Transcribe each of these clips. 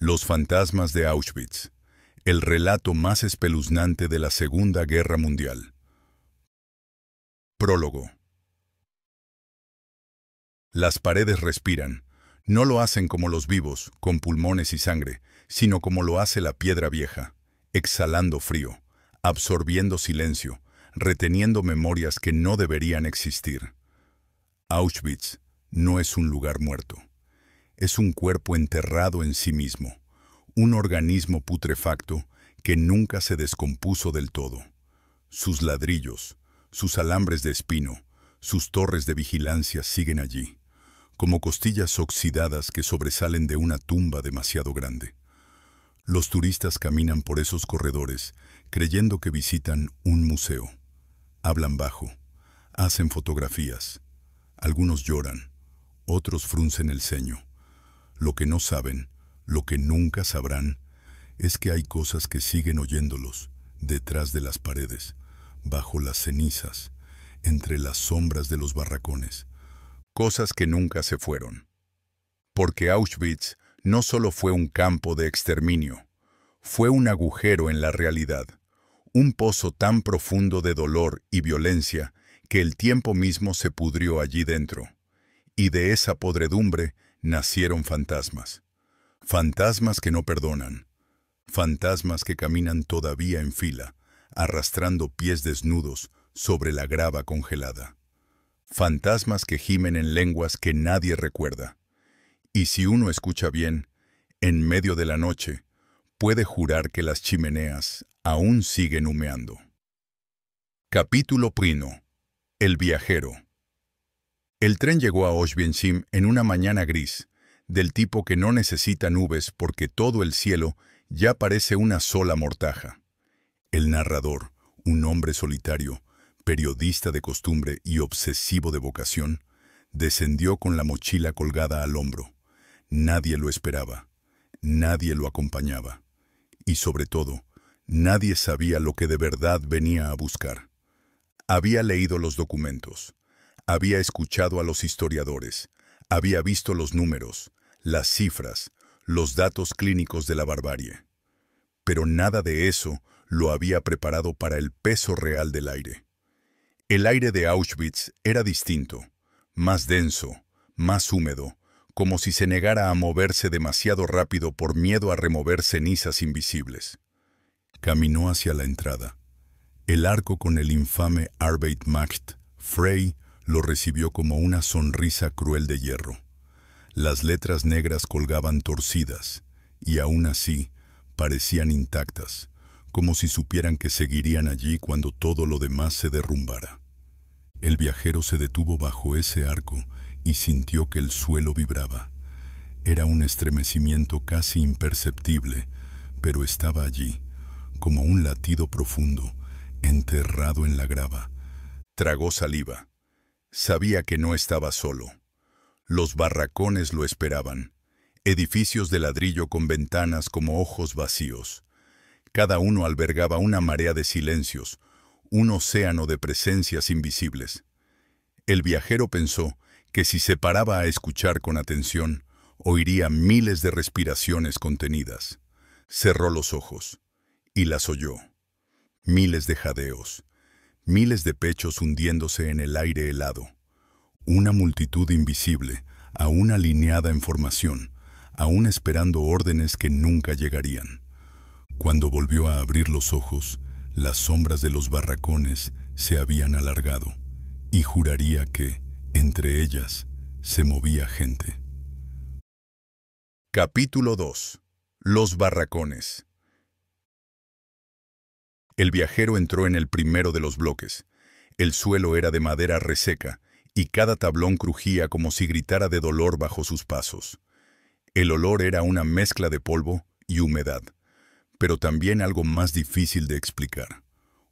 Los fantasmas de Auschwitz, el relato más espeluznante de la Segunda Guerra Mundial. Prólogo. Las paredes respiran. No lo hacen como los vivos, con pulmones y sangre, sino como lo hace la piedra vieja, exhalando frío, absorbiendo silencio, reteniendo memorias que no deberían existir. Auschwitz no es un lugar muerto. Es un cuerpo enterrado en sí mismo, un organismo putrefacto que nunca se descompuso del todo. Sus ladrillos, sus alambres de espino, sus torres de vigilancia siguen allí, como costillas oxidadas que sobresalen de una tumba demasiado grande. Los turistas caminan por esos corredores creyendo que visitan un museo. Hablan bajo, hacen fotografías. Algunos lloran, otros fruncen el ceño. Lo que no saben, lo que nunca sabrán, es que hay cosas que siguen oyéndolos, detrás de las paredes, bajo las cenizas, entre las sombras de los barracones. Cosas que nunca se fueron. Porque Auschwitz no solo fue un campo de exterminio, fue un agujero en la realidad, un pozo tan profundo de dolor y violencia que el tiempo mismo se pudrió allí dentro. Y de esa podredumbre nacieron fantasmas. Fantasmas que no perdonan. Fantasmas que caminan todavía en fila, arrastrando pies desnudos sobre la grava congelada. Fantasmas que gimen en lenguas que nadie recuerda. Y si uno escucha bien, en medio de la noche, puede jurar que las chimeneas aún siguen humeando. Capítulo 1. El viajero. El tren llegó a Oswiecim en una mañana gris, del tipo que no necesita nubes porque todo el cielo ya parece una sola mortaja. El narrador, un hombre solitario, periodista de costumbre y obsesivo de vocación, descendió con la mochila colgada al hombro. Nadie lo esperaba, nadie lo acompañaba, y sobre todo, nadie sabía lo que de verdad venía a buscar. Había leído los documentos, había escuchado a los historiadores, había visto los números, las cifras, los datos clínicos de la barbarie. Pero nada de eso lo había preparado para el peso real del aire. El aire de Auschwitz era distinto, más denso, más húmedo, como si se negara a moverse demasiado rápido por miedo a remover cenizas invisibles. Caminó hacia la entrada. El arco con el infame Arbeitsmacht Frey lo recibió como una sonrisa cruel de hierro. Las letras negras colgaban torcidas, y aún así parecían intactas, como si supieran que seguirían allí cuando todo lo demás se derrumbara. El viajero se detuvo bajo ese arco y sintió que el suelo vibraba. Era un estremecimiento casi imperceptible, pero estaba allí, como un latido profundo, enterrado en la grava. Tragó saliva. Sabía que no estaba solo. Los barracones lo esperaban, edificios de ladrillo con ventanas como ojos vacíos. Cada uno albergaba una marea de silencios, un océano de presencias invisibles. El viajero pensó que si se paraba a escuchar con atención, oiría miles de respiraciones contenidas. Cerró los ojos y las oyó. Miles de jadeos, miles de pechos hundiéndose en el aire helado. Una multitud invisible, aún alineada en formación, aún esperando órdenes que nunca llegarían. Cuando volvió a abrir los ojos, las sombras de los barracones se habían alargado, y juraría que, entre ellas, se movía gente. Capítulo 2. Los barracones. El viajero entró en el primero de los bloques. El suelo era de madera reseca, y cada tablón crujía como si gritara de dolor bajo sus pasos. El olor era una mezcla de polvo y humedad, pero también algo más difícil de explicar.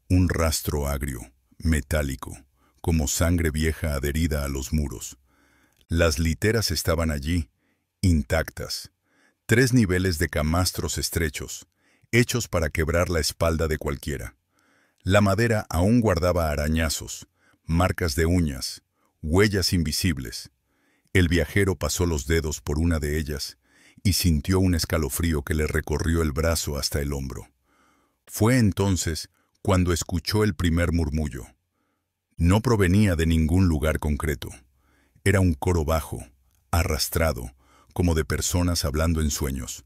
Un rastro agrio, metálico, como sangre vieja adherida a los muros. Las literas estaban allí, intactas. 3 niveles de camastros estrechos, hechos para quebrar la espalda de cualquiera. La madera aún guardaba arañazos, marcas de uñas, huellas invisibles. El viajero pasó los dedos por una de ellas y sintió un escalofrío que le recorrió el brazo hasta el hombro. Fue entonces cuando escuchó el primer murmullo. No provenía de ningún lugar concreto. Era un coro bajo, arrastrado, como de personas hablando en sueños.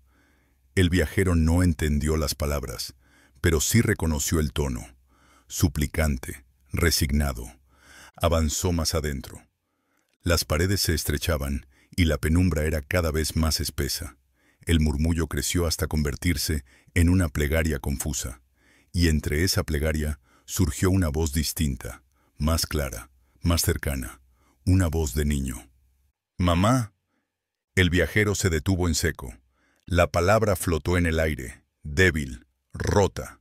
El viajero no entendió las palabras, pero sí reconoció el tono. Suplicante, resignado. Avanzó más adentro. Las paredes se estrechaban y la penumbra era cada vez más espesa. El murmullo creció hasta convertirse en una plegaria confusa, y entre esa plegaria surgió una voz distinta, más clara, más cercana, una voz de niño. «¡Mamá!». El viajero se detuvo en seco. La palabra flotó en el aire, débil, rota,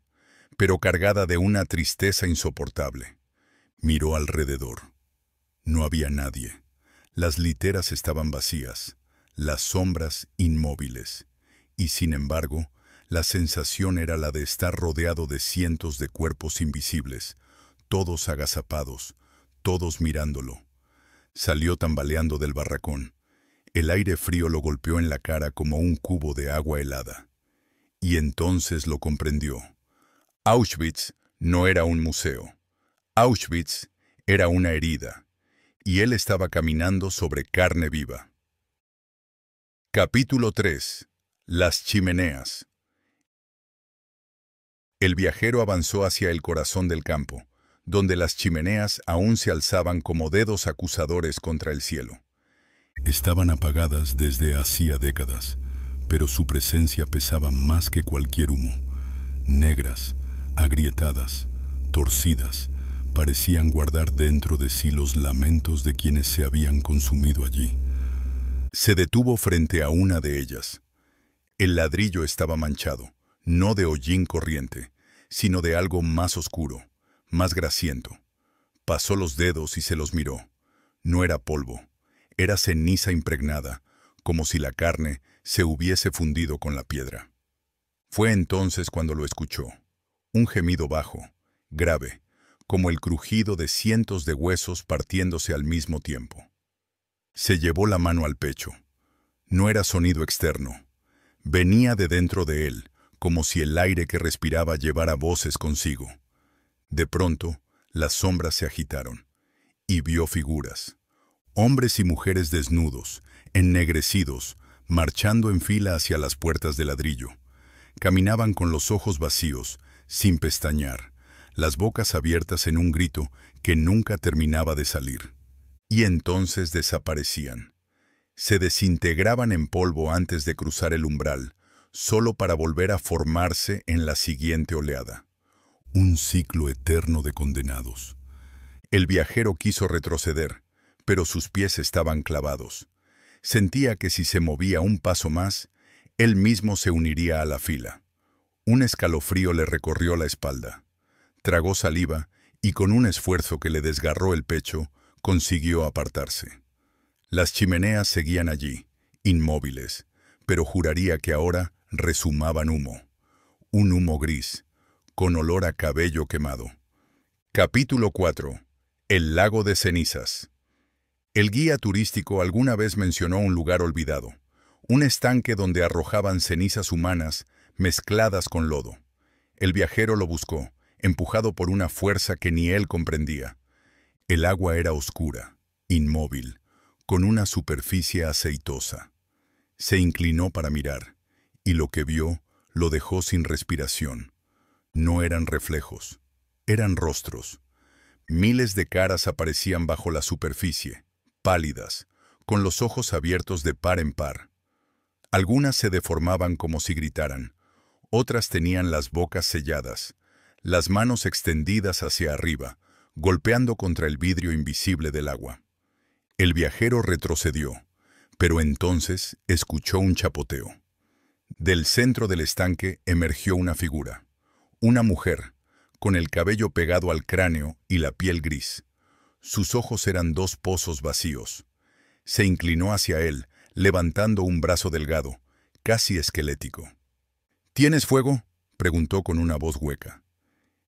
pero cargada de una tristeza insoportable. Miró alrededor. No había nadie. Las literas estaban vacías, las sombras inmóviles, y sin embargo, la sensación era la de estar rodeado de cientos de cuerpos invisibles, todos agazapados, todos mirándolo. Salió tambaleando del barracón. El aire frío lo golpeó en la cara como un cubo de agua helada. Y entonces lo comprendió. Auschwitz no era un museo. Auschwitz era una herida, y él estaba caminando sobre carne viva. Capítulo 3. Las chimeneas. El viajero avanzó hacia el corazón del campo, donde las chimeneas aún se alzaban como dedos acusadores contra el cielo. Estaban apagadas desde hacía décadas, pero su presencia pesaba más que cualquier humo. Negras, agrietadas, torcidas, parecían guardar dentro de sí los lamentos de quienes se habían consumido allí. Se detuvo frente a una de ellas. El ladrillo estaba manchado, no de hollín corriente, sino de algo más oscuro, más grasiento. Pasó los dedos y se los miró. No era polvo, era ceniza impregnada, como si la carne se hubiese fundido con la piedra. Fue entonces cuando lo escuchó. Un gemido bajo, grave, como el crujido de cientos de huesos partiéndose al mismo tiempo. Se llevó la mano al pecho. No era sonido externo. Venía de dentro de él, como si el aire que respiraba llevara voces consigo. De pronto, las sombras se agitaron, y vio figuras. Hombres y mujeres desnudos, ennegrecidos, marchando en fila hacia las puertas de ladrillo. Caminaban con los ojos vacíos, sin pestañear, las bocas abiertas en un grito que nunca terminaba de salir. Y entonces desaparecían. Se desintegraban en polvo antes de cruzar el umbral, solo para volver a formarse en la siguiente oleada. Un ciclo eterno de condenados. El viajero quiso retroceder, pero sus pies estaban clavados. Sentía que si se movía un paso más, él mismo se uniría a la fila. Un escalofrío le recorrió la espalda. Tragó saliva y con un esfuerzo que le desgarró el pecho, consiguió apartarse. Las chimeneas seguían allí, inmóviles, pero juraría que ahora rezumaban humo. Un humo gris, con olor a cabello quemado. Capítulo 4. El lago de cenizas. El guía turístico alguna vez mencionó un lugar olvidado, un estanque donde arrojaban cenizas humanas mezcladas con lodo. El viajero lo buscó, empujado por una fuerza que ni él comprendía. El agua era oscura, inmóvil, con una superficie aceitosa. Se inclinó para mirar, y lo que vio lo dejó sin respiración. No eran reflejos, eran rostros. Miles de caras aparecían bajo la superficie, pálidas, con los ojos abiertos de par en par. Algunas se deformaban como si gritaran, otras tenían las bocas selladas, las manos extendidas hacia arriba, golpeando contra el vidrio invisible del agua. El viajero retrocedió, pero entonces escuchó un chapoteo. Del centro del estanque emergió una figura, una mujer, con el cabello pegado al cráneo y la piel gris. Sus ojos eran dos pozos vacíos. Se inclinó hacia él, levantando un brazo delgado, casi esquelético. ¿Tienes fuego?, preguntó con una voz hueca.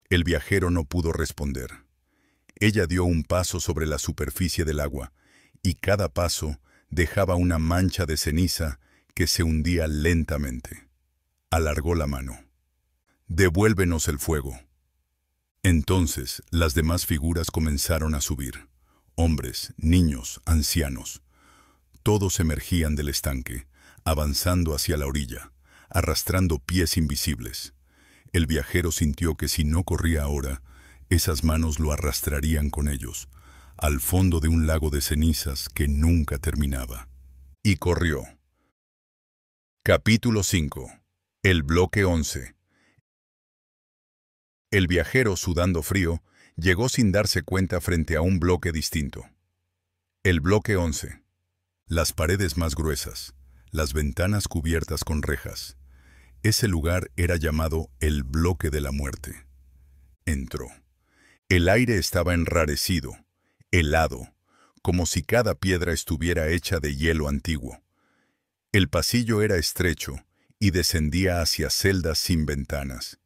El viajero no pudo responder. Ella dio un paso sobre la superficie del agua, y cada paso dejaba una mancha de ceniza que se hundía lentamente. Alargó la mano. «Devuélvenos el fuego». Entonces las demás figuras comenzaron a subir. Hombres, niños, ancianos. Todos emergían del estanque, avanzando hacia la orilla, arrastrando pies invisibles. El viajero sintió que si no corría ahora, esas manos lo arrastrarían con ellos, al fondo de un lago de cenizas que nunca terminaba. Y corrió. Capítulo 5. El bloque 11. El viajero, sudando frío, llegó sin darse cuenta frente a un bloque distinto. El bloque 11. Las paredes más gruesas, las ventanas cubiertas con rejas. Ese lugar era llamado el bloque de la muerte. Entró. El aire estaba enrarecido, helado, como si cada piedra estuviera hecha de hielo antiguo. El pasillo era estrecho y descendía hacia celdas sin ventanas.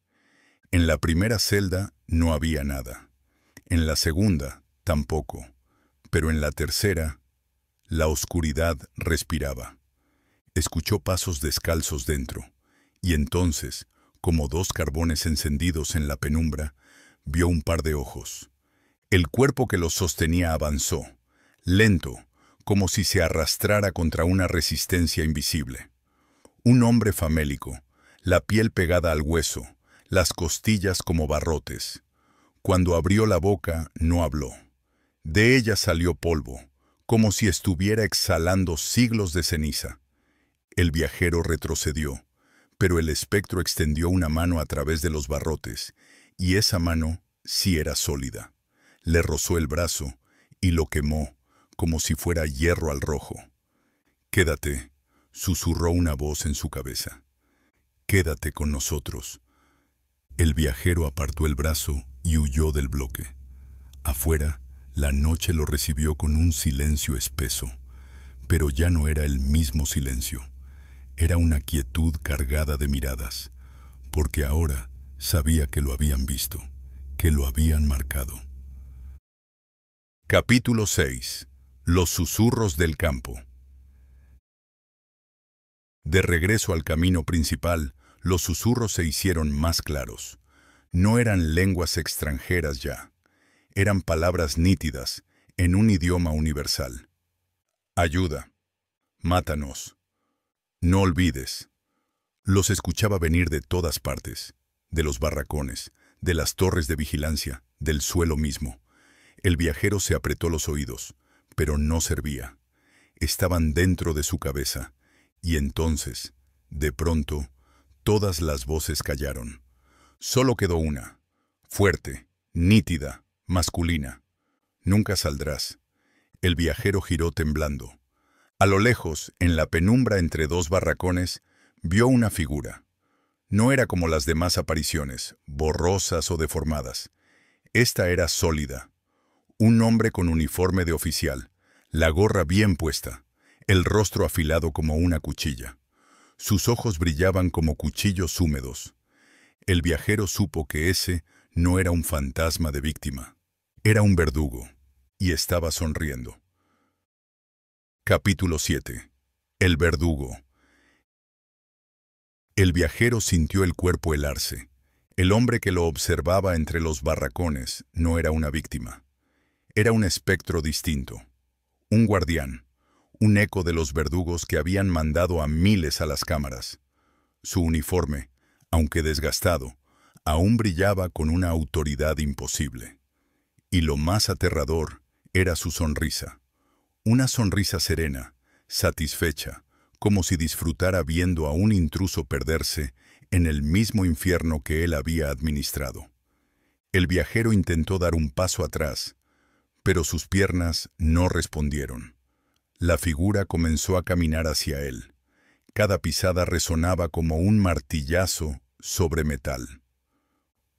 En la primera celda no había nada. En la segunda, tampoco. Pero en la tercera, la oscuridad respiraba. Escuchó pasos descalzos dentro, y entonces, como dos carbones encendidos en la penumbra, vio un par de ojos. El cuerpo que los sostenía avanzó, lento, como si se arrastrara contra una resistencia invisible. Un hombre famélico, la piel pegada al hueso, las costillas como barrotes. Cuando abrió la boca, no habló. De ella salió polvo, como si estuviera exhalando siglos de ceniza. El viajero retrocedió, pero el espectro extendió una mano a través de los barrotes, y esa mano sí era sólida. Le rozó el brazo y lo quemó, como si fuera hierro al rojo. «Quédate», susurró una voz en su cabeza. «Quédate con nosotros». El viajero apartó el brazo y huyó del bloque. Afuera, la noche lo recibió con un silencio espeso, pero ya no era el mismo silencio. Era una quietud cargada de miradas, porque ahora sabía que lo habían visto, que lo habían marcado. Capítulo 6. Los susurros del campo. De regreso al camino principal, los susurros se hicieron más claros. No eran lenguas extranjeras ya. Eran palabras nítidas, en un idioma universal. «Ayuda. Mátanos. No olvides». Los escuchaba venir de todas partes, de los barracones, de las torres de vigilancia, del suelo mismo. El viajero se apretó los oídos, pero no servía. Estaban dentro de su cabeza, y entonces, de pronto, todas las voces callaron. Solo quedó una, fuerte, nítida, masculina. «Nunca saldrás». El viajero giró temblando. A lo lejos, en la penumbra entre dos barracones, vio una figura. No era como las demás apariciones, borrosas o deformadas. Esta era sólida. Un hombre con uniforme de oficial, la gorra bien puesta, el rostro afilado como una cuchilla. Sus ojos brillaban como cuchillos húmedos. El viajero supo que ese no era un fantasma de víctima. Era un verdugo, y estaba sonriendo. Capítulo 7. El verdugo. El viajero sintió el cuerpo helarse. El hombre que lo observaba entre los barracones no era una víctima. Era un espectro distinto. Un guardián. Un eco de los verdugos que habían mandado a miles a las cámaras. Su uniforme, aunque desgastado, aún brillaba con una autoridad imposible. Y lo más aterrador era su sonrisa. Una sonrisa serena, satisfecha, como si disfrutara viendo a un intruso perderse en el mismo infierno que él había administrado. El viajero intentó dar un paso atrás, pero sus piernas no respondieron. La figura comenzó a caminar hacia él. Cada pisada resonaba como un martillazo sobre metal.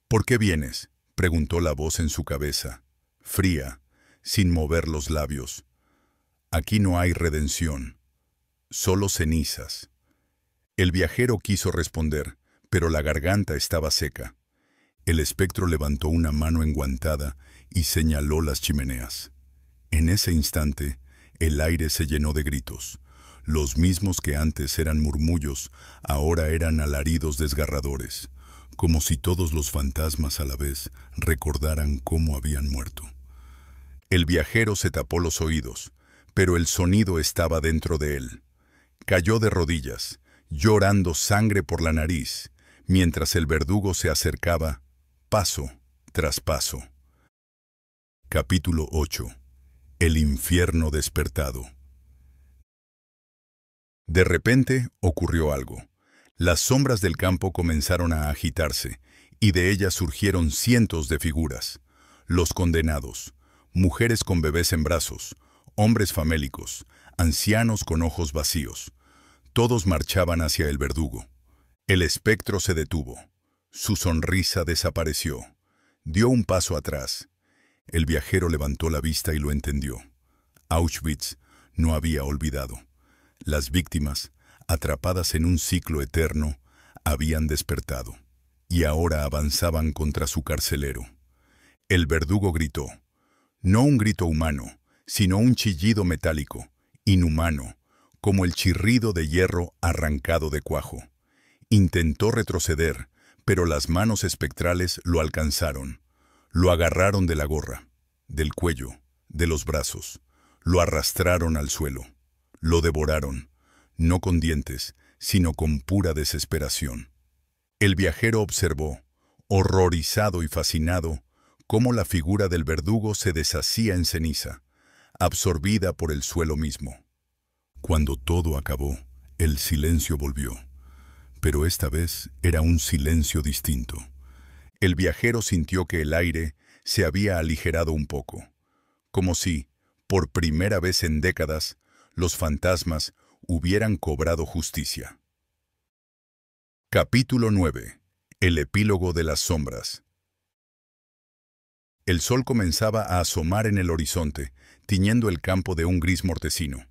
«¿Por qué vienes?», preguntó la voz en su cabeza, fría, sin mover los labios. «Aquí no hay redención, solo cenizas». El viajero quiso responder, pero la garganta estaba seca. El espectro levantó una mano enguantada y señaló las chimeneas. En ese instante, el aire se llenó de gritos. Los mismos que antes eran murmullos, ahora eran alaridos desgarradores, como si todos los fantasmas a la vez recordaran cómo habían muerto. El viajero se tapó los oídos, pero el sonido estaba dentro de él. Cayó de rodillas, llorando sangre por la nariz, mientras el verdugo se acercaba, paso tras paso. Capítulo 8. El infierno despertado. De repente ocurrió algo. Las sombras del campo comenzaron a agitarse, y de ellas surgieron cientos de figuras. Los condenados, mujeres con bebés en brazos, hombres famélicos, ancianos con ojos vacíos. Todos marchaban hacia el verdugo. El espectro se detuvo. Su sonrisa desapareció. Dio un paso atrás. El viajero levantó la vista y lo entendió. Auschwitz no había olvidado. Las víctimas, atrapadas en un ciclo eterno, habían despertado, y ahora avanzaban contra su carcelero. El verdugo gritó, no un grito humano, sino un chillido metálico, inhumano, como el chirrido de hierro arrancado de cuajo. Intentó retroceder, pero las manos espectrales lo alcanzaron. Lo agarraron de la gorra, del cuello, de los brazos. Lo arrastraron al suelo. Lo devoraron, no con dientes, sino con pura desesperación. El viajero observó, horrorizado y fascinado, cómo la figura del verdugo se deshacía en ceniza, absorbida por el suelo mismo. Cuando todo acabó, el silencio volvió, pero esta vez era un silencio distinto. El viajero sintió que el aire se había aligerado un poco, como si, por primera vez en décadas, los fantasmas hubieran cobrado justicia. Capítulo 9. El epílogo de las sombras. El sol comenzaba a asomar en el horizonte, tiñendo el campo de un gris mortecino.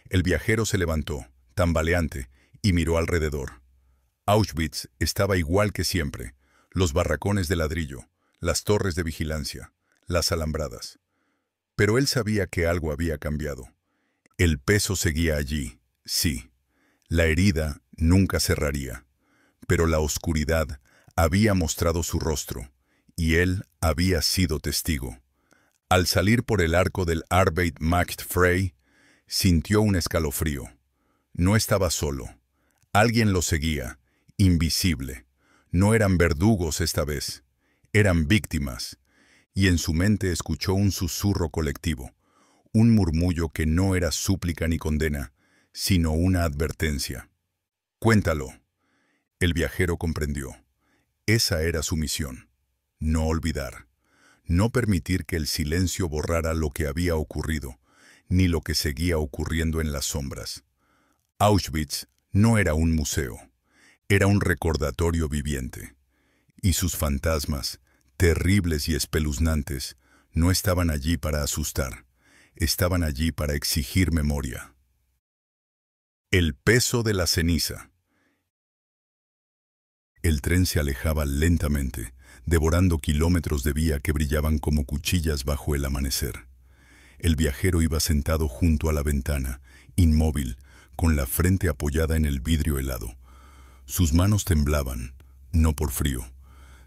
El viajero se levantó, tambaleante, y miró alrededor. Auschwitz estaba igual que siempre, los barracones de ladrillo, las torres de vigilancia, las alambradas. Pero él sabía que algo había cambiado. El peso seguía allí, sí. La herida nunca cerraría. Pero la oscuridad había mostrado su rostro, y él había sido testigo. Al salir por el arco del Arbeit macht frei, sintió un escalofrío. No estaba solo. Alguien lo seguía, invisible. No eran verdugos esta vez. Eran víctimas. Y en su mente escuchó un susurro colectivo. Un murmullo que no era súplica ni condena, sino una advertencia. Cuéntalo. El viajero comprendió. Esa era su misión. No olvidar. No permitir que el silencio borrara lo que había ocurrido, ni lo que seguía ocurriendo en las sombras. Auschwitz no era un museo. Era un recordatorio viviente. Y sus fantasmas, terribles y espeluznantes, no estaban allí para asustar. Estaban allí para exigir memoria. El peso de la ceniza. El tren se alejaba lentamente, devorando kilómetros de vía que brillaban como cuchillas bajo el amanecer. El viajero iba sentado junto a la ventana, inmóvil, con la frente apoyada en el vidrio helado. Sus manos temblaban, no por frío,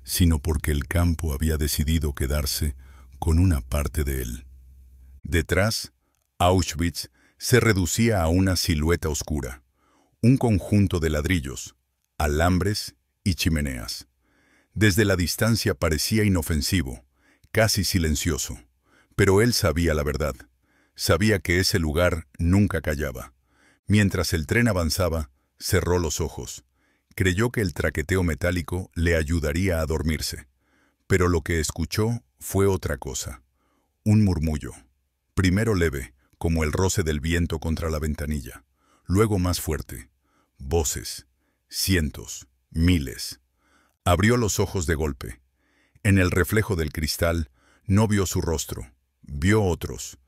sino porque el campo había decidido quedarse con una parte de él. Detrás, Auschwitz se reducía a una silueta oscura, un conjunto de ladrillos, alambres y chimeneas. Desde la distancia parecía inofensivo, casi silencioso, pero él sabía la verdad. Sabía que ese lugar nunca callaba. Mientras el tren avanzaba, cerró los ojos. Creyó que el traqueteo metálico le ayudaría a dormirse. Pero lo que escuchó fue otra cosa. Un murmullo. Primero leve, como el roce del viento contra la ventanilla. Luego más fuerte. Voces. Cientos. Miles. Abrió los ojos de golpe. En el reflejo del cristal no vio su rostro. Vio otros.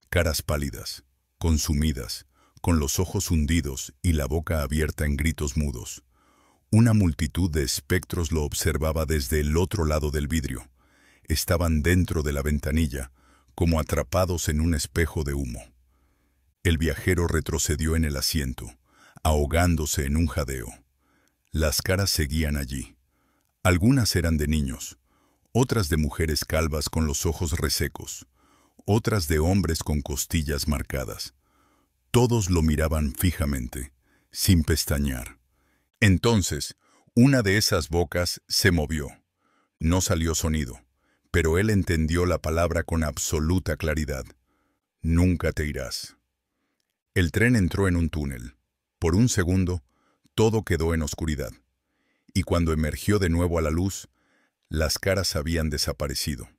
Caras pálidas, consumidas, con los ojos hundidos y la boca abierta en gritos mudos. Una multitud de espectros lo observaba desde el otro lado del vidrio. Estaban dentro de la ventanilla, como atrapados en un espejo de humo. El viajero retrocedió en el asiento, ahogándose en un jadeo. Las caras seguían allí. Algunas eran de niños, otras de mujeres calvas con los ojos resecos, otras de hombres con costillas marcadas. Todos lo miraban fijamente, sin pestañear. Entonces, una de esas bocas se movió. No salió sonido, pero él entendió la palabra con absoluta claridad. Nunca te irás. El tren entró en un túnel. Por un segundo, todo quedó en oscuridad. Y cuando emergió de nuevo a la luz, las caras habían desaparecido.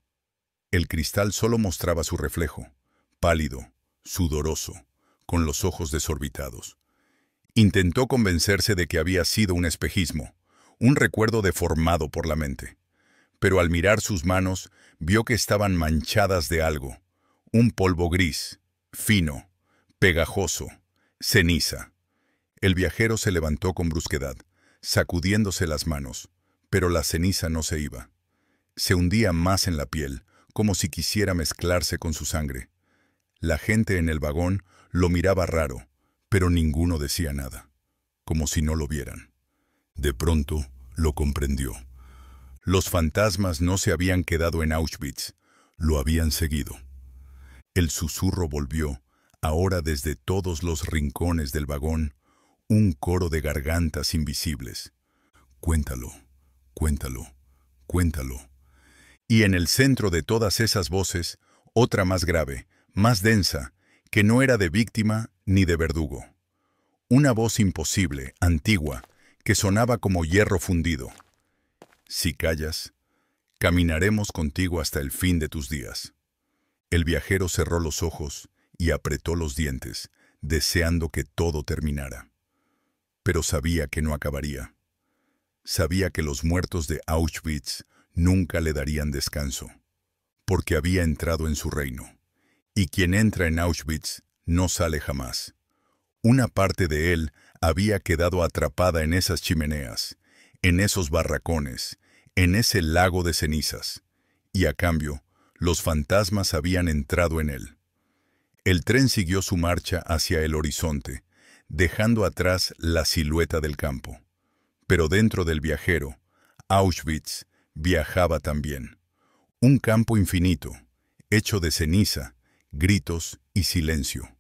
El cristal solo mostraba su reflejo, pálido, sudoroso, con los ojos desorbitados. Intentó convencerse de que había sido un espejismo, un recuerdo deformado por la mente. Pero al mirar sus manos, vio que estaban manchadas de algo, un polvo gris, fino, pegajoso, ceniza. El viajero se levantó con brusquedad, sacudiéndose las manos, pero la ceniza no se iba. Se hundía más en la piel, como si quisiera mezclarse con su sangre. La gente en el vagón lo miraba raro, pero ninguno decía nada, como si no lo vieran. De pronto, lo comprendió. Los fantasmas no se habían quedado en Auschwitz, lo habían seguido. El susurro volvió, ahora desde todos los rincones del vagón, un coro de gargantas invisibles. Cuéntalo, cuéntalo, cuéntalo. Y en el centro de todas esas voces, otra más grave, más densa, que no era de víctima ni de verdugo. Una voz imposible, antigua, que sonaba como hierro fundido. Si callas, caminaremos contigo hasta el fin de tus días. El viajero cerró los ojos y apretó los dientes, deseando que todo terminara. Pero sabía que no acabaría. Sabía que los muertos de Auschwitz nunca le darían descanso, porque había entrado en su reino. Y quien entra en Auschwitz no sale jamás. Una parte de él había quedado atrapada en esas chimeneas, en esos barracones, en ese lago de cenizas, y a cambio, los fantasmas habían entrado en él. El tren siguió su marcha hacia el horizonte, dejando atrás la silueta del campo. Pero dentro del viajero, Auschwitz viajaba también. Un campo infinito, hecho de ceniza, gritos y silencio.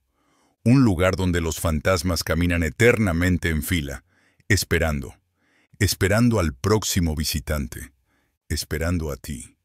Un lugar donde los fantasmas caminan eternamente en fila, esperando al próximo visitante, esperando a ti.